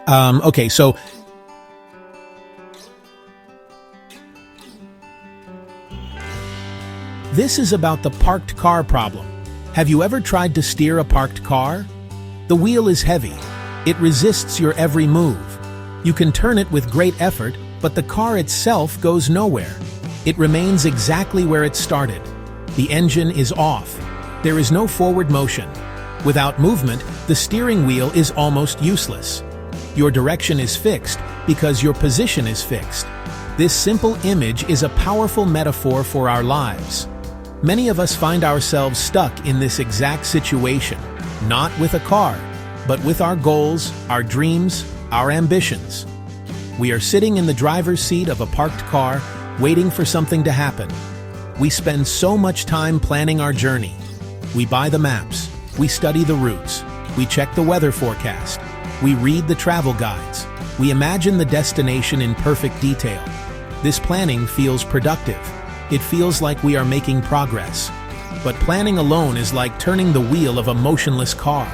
Okay, so this is about the parked car problem. Have you ever tried to steer a parked car? The wheel is heavy. It resists your every move. You can turn it with great effort, but the car itself goes nowhere. It remains exactly where it started. The engine is off. There is no forward motion. Without movement, the steering wheel is almost useless. Your direction is fixed because your position is fixed. This simple image is a powerful metaphor for our lives. Many of us find ourselves stuck in this exact situation, not with a car, but with our goals, our dreams, our ambitions. We are sitting in the driver's seat of a parked car, waiting for something to happen. We spend so much time planning our journey. We buy the maps, we study the routes, we check the weather forecast, we read the travel guides, we imagine the destination in perfect detail. This planning feels productive. It feels like we are making progress. But planning alone is like turning the wheel of a motionless car.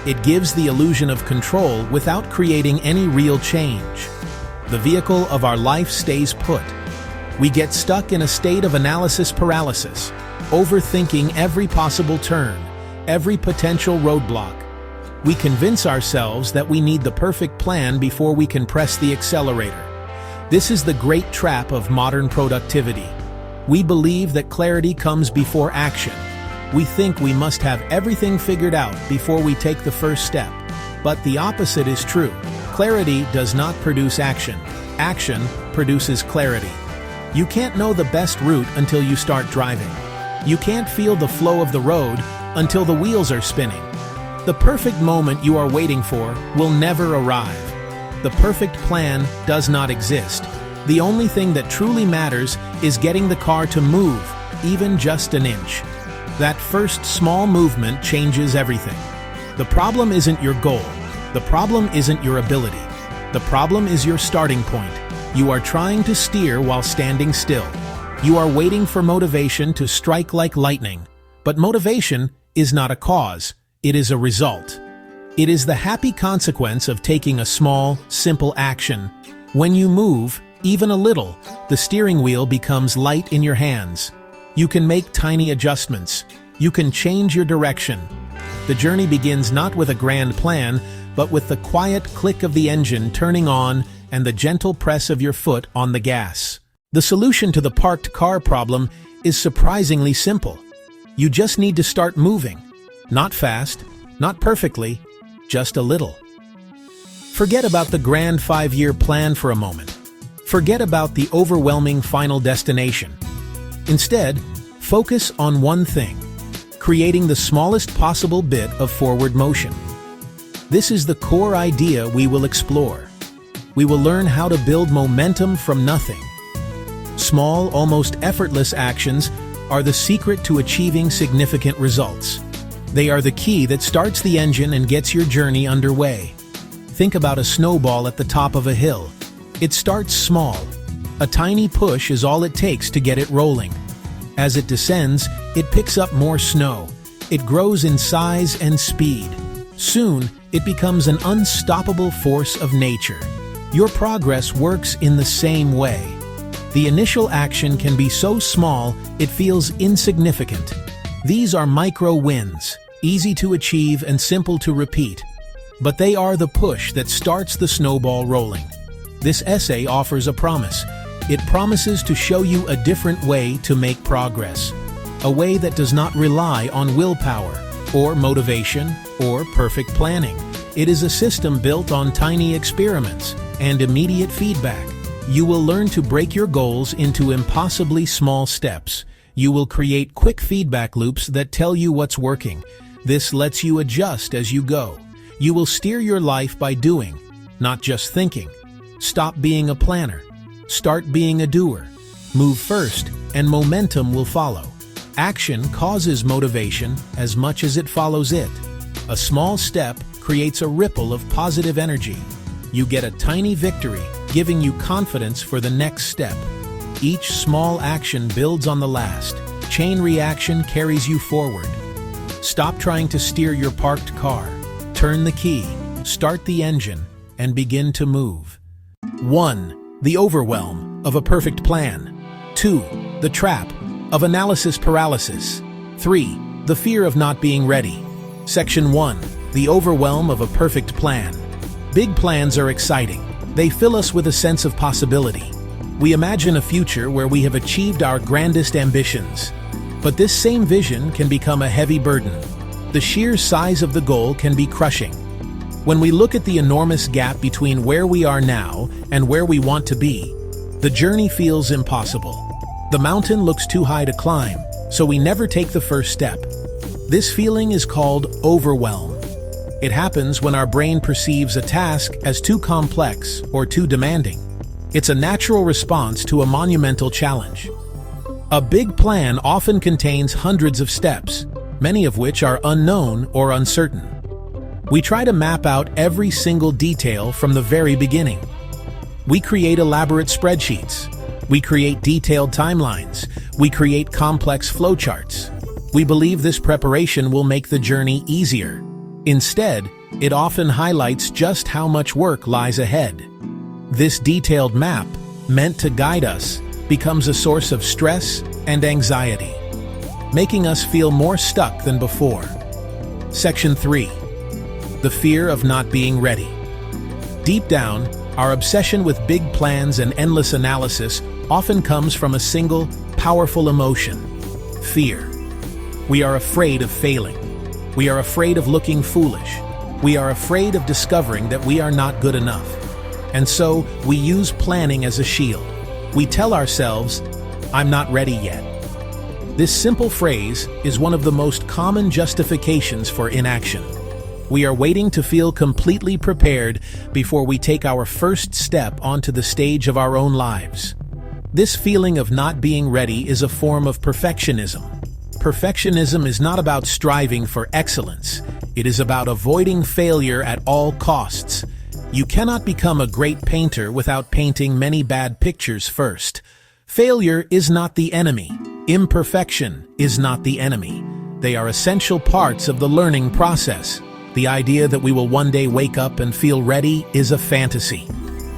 It gives the illusion of control without creating any real change. The vehicle of our life stays put. We get stuck in a state of analysis paralysis, overthinking every possible turn, every potential roadblock. We convince ourselves that we need the perfect plan before we can press the accelerator. This is the great trap of modern productivity. We believe that clarity comes before action. We think we must have everything figured out before we take the first step. But the opposite is true. Clarity does not produce action. Action produces clarity. You can't know the best route until you start driving. You can't feel the flow of the road until the wheels are spinning. The perfect moment you are waiting for will never arrive. The perfect plan does not exist. The only thing that truly matters is getting the car to move, even just an inch. That first small movement changes everything. The problem isn't your goal. The problem isn't your ability. The problem is your starting point. You are trying to steer while standing still. You are waiting for motivation to strike like lightning. But motivation is not a cause. It is a result. It is the happy consequence of taking a small, simple action. When you move, even a little, the steering wheel becomes light in your hands. You can make tiny adjustments. You can change your direction. The journey begins not with a grand plan, but with the quiet click of the engine turning on and the gentle press of your foot on the gas. The solution to the parked car problem is surprisingly simple. You just need to start moving. Not fast, not perfectly, just a little. Forget about the grand 5-year plan for a moment. Forget about the overwhelming final destination. Instead, focus on one thing, creating the smallest possible bit of forward motion. This is the core idea we will explore. We will learn how to build momentum from nothing. Small, almost effortless actions are the secret to achieving significant results. They are the key that starts the engine and gets your journey underway. Think about a snowball at the top of a hill. It starts small. A tiny push is all it takes to get it rolling. As it descends, it picks up more snow. It grows in size and speed. Soon, it becomes an unstoppable force of nature. Your progress works in the same way. The initial action can be so small it feels insignificant. These are micro wins, easy to achieve and simple to repeat. But they are the push that starts the snowball rolling. This essay offers a promise. It promises to show you a different way to make progress. A way that does not rely on willpower, or motivation, or perfect planning. It is a system built on tiny experiments and immediate feedback. You will learn to break your goals into impossibly small steps. You will create quick feedback loops that tell you what's working. This lets you adjust as you go. You will steer your life by doing, not just thinking. Stop being a planner. Start being a doer. Move first, and momentum will follow. Action causes motivation as much as it follows it. A small step creates a ripple of positive energy. You get a tiny victory, giving you confidence for the next step. Each small action builds on the last. Chain reaction carries you forward. Stop trying to steer your parked car. Turn the key, start the engine, and begin to move. 1. The overwhelm of a perfect plan. 2. The trap of analysis paralysis. 3. The fear of not being ready. Section 1. The overwhelm of a perfect plan. Big plans are exciting. They fill us with a sense of possibility. We imagine a future where we have achieved our grandest ambitions. But this same vision can become a heavy burden. The sheer size of the goal can be crushing. When we look at the enormous gap between where we are now and where we want to be, the journey feels impossible. The mountain looks too high to climb, so we never take the first step. This feeling is called overwhelm. It happens when our brain perceives a task as too complex or too demanding. It's a natural response to a monumental challenge. A big plan often contains hundreds of steps, many of which are unknown or uncertain. We try to map out every single detail from the very beginning. We create elaborate spreadsheets. We create detailed timelines. We create complex flowcharts. We believe this preparation will make the journey easier. Instead, it often highlights just how much work lies ahead. This detailed map, meant to guide us, becomes a source of stress and anxiety, making us feel more stuck than before. Section 3. The fear of not being ready. Deep down, our obsession with big plans and endless analysis often comes from a single, powerful emotion: fear. We are afraid of failing. We are afraid of looking foolish. We are afraid of discovering that we are not good enough. And so, we use planning as a shield. We tell ourselves, "I'm not ready yet." This simple phrase is one of the most common justifications for inaction. We are waiting to feel completely prepared before we take our first step onto the stage of our own lives. This feeling of not being ready is a form of perfectionism. Perfectionism is not about striving for excellence. It is about avoiding failure at all costs. You cannot become a great painter without painting many bad pictures first. Failure is not the enemy. Imperfection is not the enemy. They are essential parts of the learning process. The idea that we will one day wake up and feel ready is a fantasy.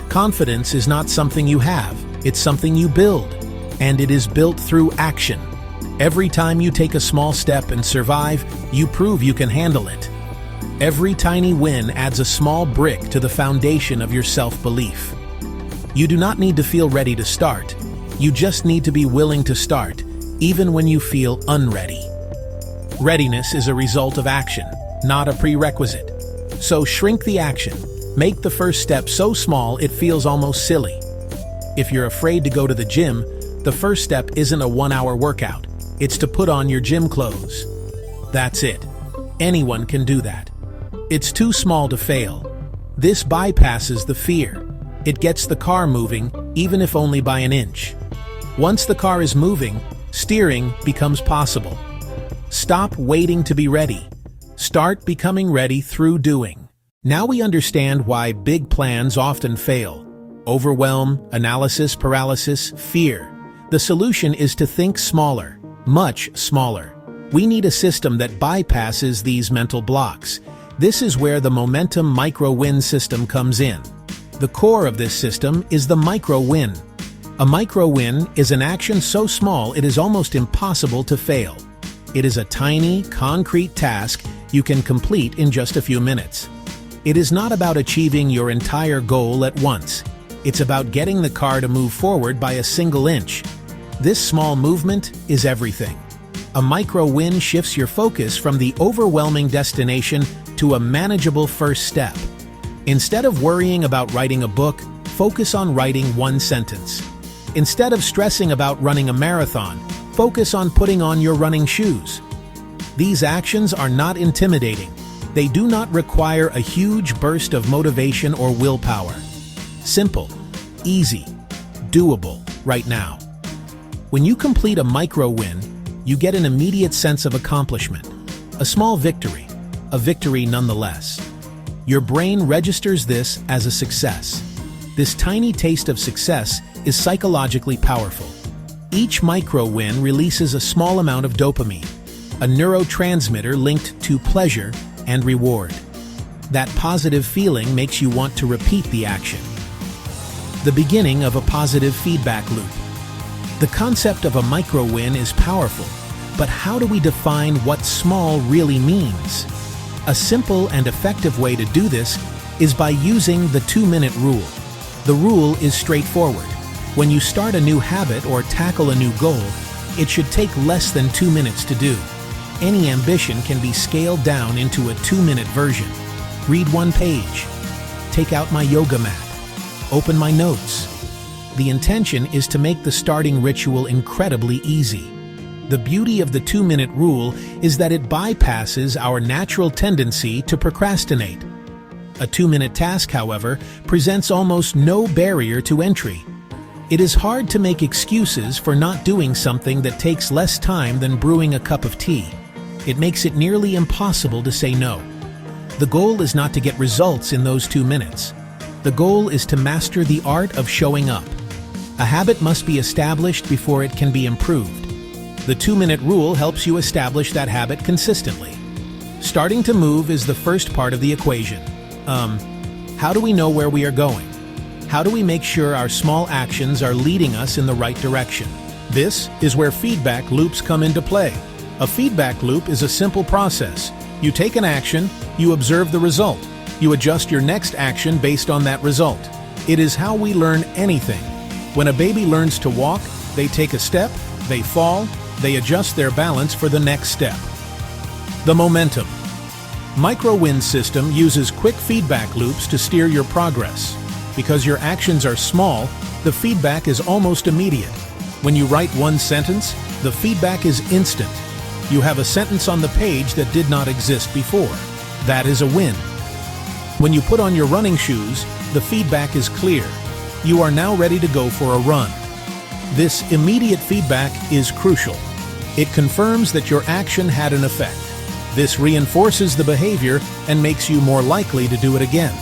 Confidence is not something you have, it's something you build. And it is built through action. Every time you take a small step and survive, you prove you can handle it. Every tiny win adds a small brick to the foundation of your self-belief. You do not need to feel ready to start. You just need to be willing to start, even when you feel unready. Readiness is a result of action, not a prerequisite. So shrink the action. Make the first step so small it feels almost silly. If you're afraid to go to the gym, the first step isn't a 1-hour workout. It's to put on your gym clothes. That's it. Anyone can do that. It's too small to fail. This bypasses the fear. It gets the car moving, even if only by an inch. Once the car is moving, steering becomes possible. Stop waiting to be ready. Start becoming ready through doing. Now we understand why big plans often fail. Overwhelm, analysis paralysis, fear. The solution is to think smaller, much smaller. We need a system that bypasses these mental blocks. This is where the momentum micro-win system comes in. The core of this system is the micro-win. A micro-win is an action so small it is almost impossible to fail. It is a tiny, concrete task you can complete in just a few minutes. It is not about achieving your entire goal at once. It's about getting the car to move forward by a single inch. This small movement is everything. A micro-win shifts your focus from the overwhelming destination to a manageable first step. Instead of worrying about writing a book, focus on writing one sentence. Instead of stressing about running a marathon, focus on putting on your running shoes. These actions are not intimidating. They do not require a huge burst of motivation or willpower. Simple, easy, doable right now. When you complete a micro-win, you get an immediate sense of accomplishment. A small victory, a victory nonetheless. Your brain registers this as a success. This tiny taste of success is psychologically powerful. Each micro-win releases a small amount of dopamine, a neurotransmitter linked to pleasure and reward. That positive feeling makes you want to repeat the action. The beginning of a positive feedback loop. The concept of a micro-win is powerful, but how do we define what small really means? A simple and effective way to do this is by using the 2-minute rule. The rule is straightforward. When you start a new habit or tackle a new goal, it should take less than 2 minutes to do. Any ambition can be scaled down into a 2-minute version. Read 1 page. Take out my yoga mat. Open my notes. The intention is to make the starting ritual incredibly easy. The beauty of the 2-minute rule is that it bypasses our natural tendency to procrastinate. A 2-minute task, however, presents almost no barrier to entry. It is hard to make excuses for not doing something that takes less time than brewing a cup of tea. It makes it nearly impossible to say no. The goal is not to get results in those 2 minutes. The goal is to master the art of showing up. A habit must be established before it can be improved. The 2-minute rule helps you establish that habit consistently. Starting to move is the first part of the equation. How do we know where we are going? How do we make sure our small actions are leading us in the right direction? This is where feedback loops come into play. A feedback loop is a simple process. You take an action, you observe the result. You adjust your next action based on that result. It is how we learn anything. When a baby learns to walk, they take a step, they fall, they adjust their balance for the next step. The momentum. Micro-win system uses quick feedback loops to steer your progress. Because your actions are small, the feedback is almost immediate. When you write 1 sentence, the feedback is instant. You have a sentence on the page that did not exist before. That is a win. When you put on your running shoes, the feedback is clear. You are now ready to go for a run. This immediate feedback is crucial. It confirms that your action had an effect. This reinforces the behavior and makes you more likely to do it again.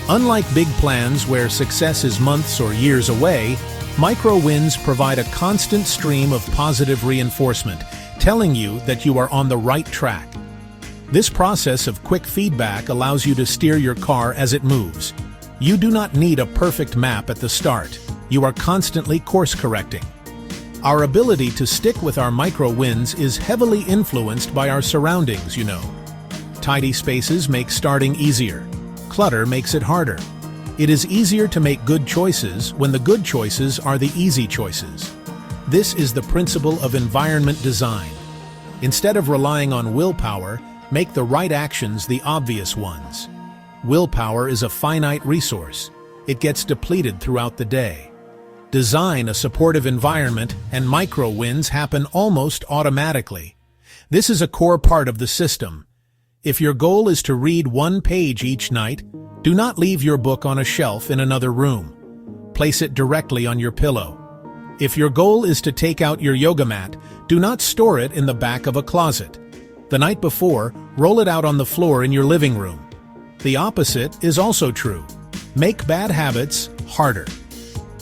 Unlike big plans where success is months or years away, micro-wins provide a constant stream of positive reinforcement, telling you that you are on the right track. This process of quick feedback allows you to steer your car as it moves. You do not need a perfect map at the start. You are constantly course-correcting. Our ability to stick with our micro-wins is heavily influenced by our surroundings, you know. Tidy spaces make starting easier. Clutter makes it harder. It is easier to make good choices when the good choices are the easy choices. This is the principle of environment design. Instead of relying on willpower, make the right actions the obvious ones. Willpower is a finite resource. It gets depleted throughout the day. Design a supportive environment and micro-wins happen almost automatically. This is a core part of the system. If your goal is to read 1 page each night, do not leave your book on a shelf in another room. Place it directly on your pillow. If your goal is to take out your yoga mat, do not store it in the back of a closet. The night before, roll it out on the floor in your living room. The opposite is also true. Make bad habits harder.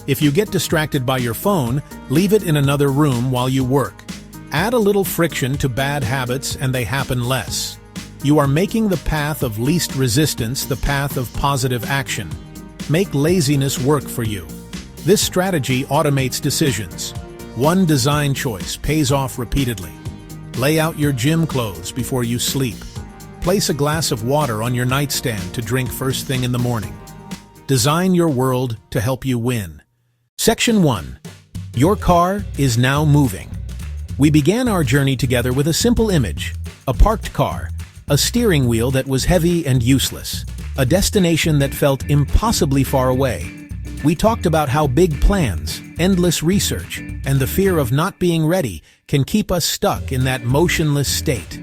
If you get distracted by your phone, leave it in another room while you work. Add a little friction to bad habits and they happen less. You are making the path of least resistance the path of positive action. Make laziness work for you. This strategy automates decisions. 1 design choice pays off repeatedly. Lay out your gym clothes before you sleep. Place a glass of water on your nightstand to drink first thing in the morning. Design your world to help you win. Section 1. Your car is now moving. We began our journey together with a simple image, a parked car, a steering wheel that was heavy and useless, a destination that felt impossibly far away. We talked about how big plans, endless research, and the fear of not being ready can keep us stuck in that motionless state.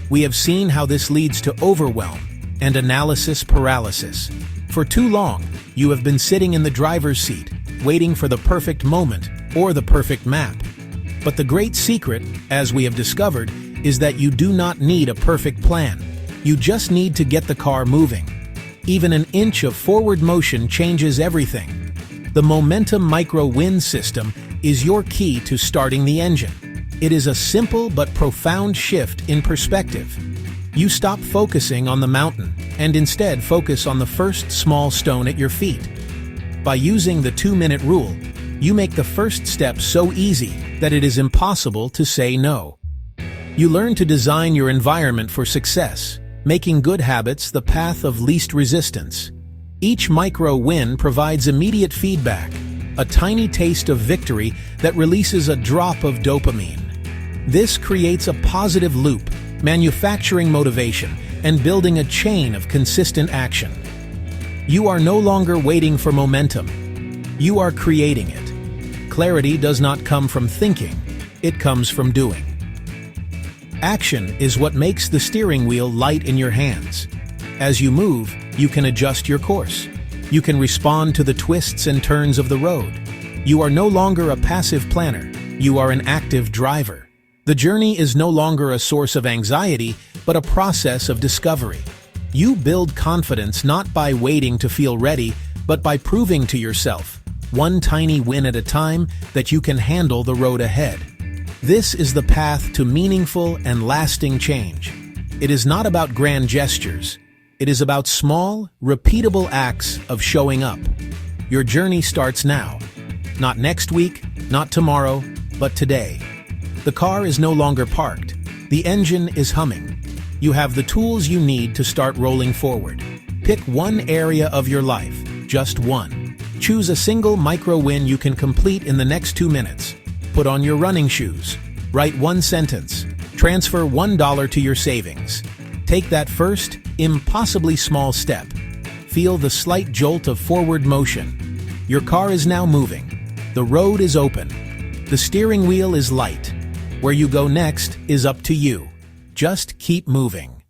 We have seen how this leads to overwhelm and analysis paralysis. For too long, you have been sitting in the driver's seat, waiting for the perfect moment or the perfect map. But the great secret, as we have discovered, is that you do not need a perfect plan. You just need to get the car moving. Even an inch of forward motion changes everything. The momentum micro-win system is your key to starting the engine. It is a simple but profound shift in perspective. You stop focusing on the mountain and instead focus on the first small stone at your feet. By using the 2-minute rule, you make the first step so easy that it is impossible to say no. You learn to design your environment for success, making good habits the path of least resistance. Each micro win provides immediate feedback, a tiny taste of victory that releases a drop of dopamine. This creates a positive loop, manufacturing motivation and building a chain of consistent action. You are no longer waiting for momentum. You are creating it. Clarity does not come from thinking, it comes from doing. Action is what makes the steering wheel light in your hands. As you move, you can adjust your course. You can respond to the twists and turns of the road. You are no longer a passive planner. You are an active driver. The journey is no longer a source of anxiety, but a process of discovery. You build confidence not by waiting to feel ready, but by proving to yourself, one tiny win at a time, that you can handle the road ahead. This is the path to meaningful and lasting change. It is not about grand gestures. It is about small, repeatable acts of showing up. Your journey starts now. Not next week, not tomorrow, but today. The car is no longer parked. The engine is humming. You have the tools you need to start rolling forward. Pick one area of your life, just one. Choose a single micro win you can complete in the next 2 minutes. Put on your running shoes. Write one sentence. Transfer $1 to your savings. Take that first, impossibly small step. Feel the slight jolt of forward motion. Your car is now moving. The road is open. The steering wheel is light. Where you go next is up to you. Just keep moving.